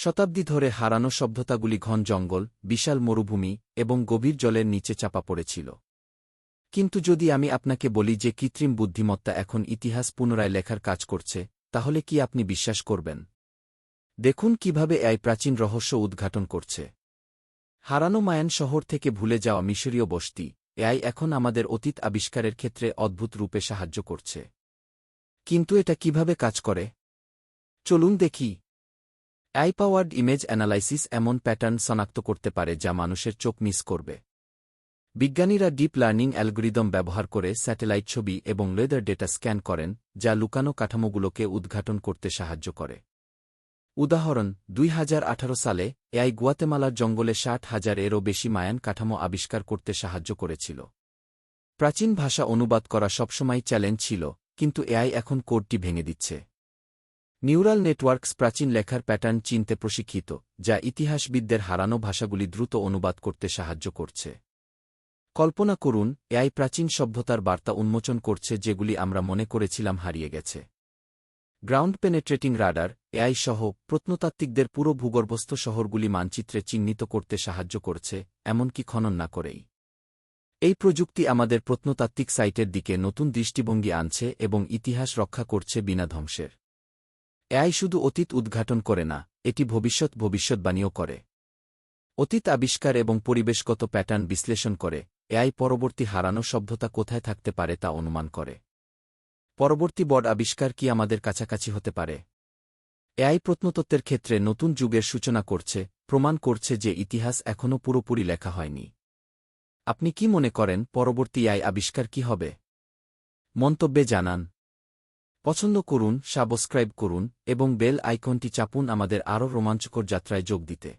শতাব্দী ধরে হারানো সভ্যতাগুলি ঘন জঙ্গল, বিশাল মরুভূমি এবং গভীর জলের নিচে চাপা পড়েছিল। কিন্তু যদি আমি আপনাকে বলি যে কৃত্রিম বুদ্ধিমত্তা এখন ইতিহাস পুনরায় লেখার কাজ করছে, তাহলে কি আপনি বিশ্বাস করবেন? দেখুন কিভাবে এআই প্রাচীন রহস্য উদ্ঘাটন করছে। হারানো মায়ান শহর থেকে ভুলে যাওয়া মিশরীয় বসতি, এআই এখন আমাদের অতীত আবিষ্কারের ক্ষেত্রে অদ্ভুত রূপে সাহায্য করছে। কিন্তু এটা কিভাবে কাজ করে? চলুন দেখি। এআই পাওয়ার্ড ইমেজ অ্যানালাইসিস এমন প্যাটার্ন শনাক্ত করতে পারে যা মানুষের চোখ মিস করবে। বিজ্ঞানীরা ডিপ লার্নিং অ্যালগরিদম ব্যবহার করে স্যাটেলাইট ছবি এবং ওয়েদার ডেটা স্ক্যান করেন, যা লুকানো কাঠামোগুলোকে উদ্ঘাটন করতে সাহায্য করে। উদাহরণ: 2018 সালে এআই গুয়াতেমালার জঙ্গলে 60,000-এরও বেশি মায়ান কাঠামো আবিষ্কার করতে সাহায্য করেছিল। প্রাচীন ভাষা অনুবাদ করা সবসময় চ্যালেঞ্জ ছিল, কিন্তু এআই এখন কোডটি ভেঙে দিচ্ছে। নিউরাল নেটওয়ার্কস প্রাচীন লেখার প্যাটার্ন চিনতে প্রশিক্ষিত, যা ইতিহাসবিদদের হারানো ভাষাগুলি দ্রুত অনুবাদ করতে সাহায্য করছে। কল্পনা করুন, এআই প্রাচীন সভ্যতার বার্তা উন্মোচন করছে যেগুলি আমরা মনে করেছিলাম হারিয়ে গেছে। গ্রাউন্ড পেনেট্রেটিং রাডার, এআই সহ প্রত্নতাত্ত্বিকদের পুরো ভূগর্ভস্থ শহরগুলি মানচিত্রে চিহ্নিত করতে সাহায্য করছে, এমনকি খনন না করেই। এই প্রযুক্তি আমাদের প্রত্নতাত্ত্বিক সাইটের দিকে নতুন দৃষ্টিভঙ্গি আনছে এবং ইতিহাস রক্ষা করছে বিনা ধ্বংসের। এআই শুধু অতীত উদ্ঘাটন করে না, এটি ভবিষ্যৎবাণীও করে। অতীত আবিষ্কার এবং পরিবেশগত প্যাটার্ন বিশ্লেষণ করে, এআই পরবর্তী হারানো সভ্যতা কোথায় থাকতে পারে তা অনুমান করে। পরবর্তী বড় আবিষ্কার কি আমাদের কাছাকাছি হতে পারে? এআই প্রত্নতত্ত্বের ক্ষেত্রে নতুন যুগের সূচনা করছে, প্রমাণ করছে যে ইতিহাস এখনও পুরোপুরি লেখা হয়নি। আপনি কি মনে করেন পরবর্তী এআই আবিষ্কার কি হবে? মন্তব্যে জানান। পছন্দ করুন, সাবস্ক্রাইব করুন এবং বেল আইকনটি চাপুন আমাদের আরও রোমাঞ্চকর যাত্রায় যোগ দিতে।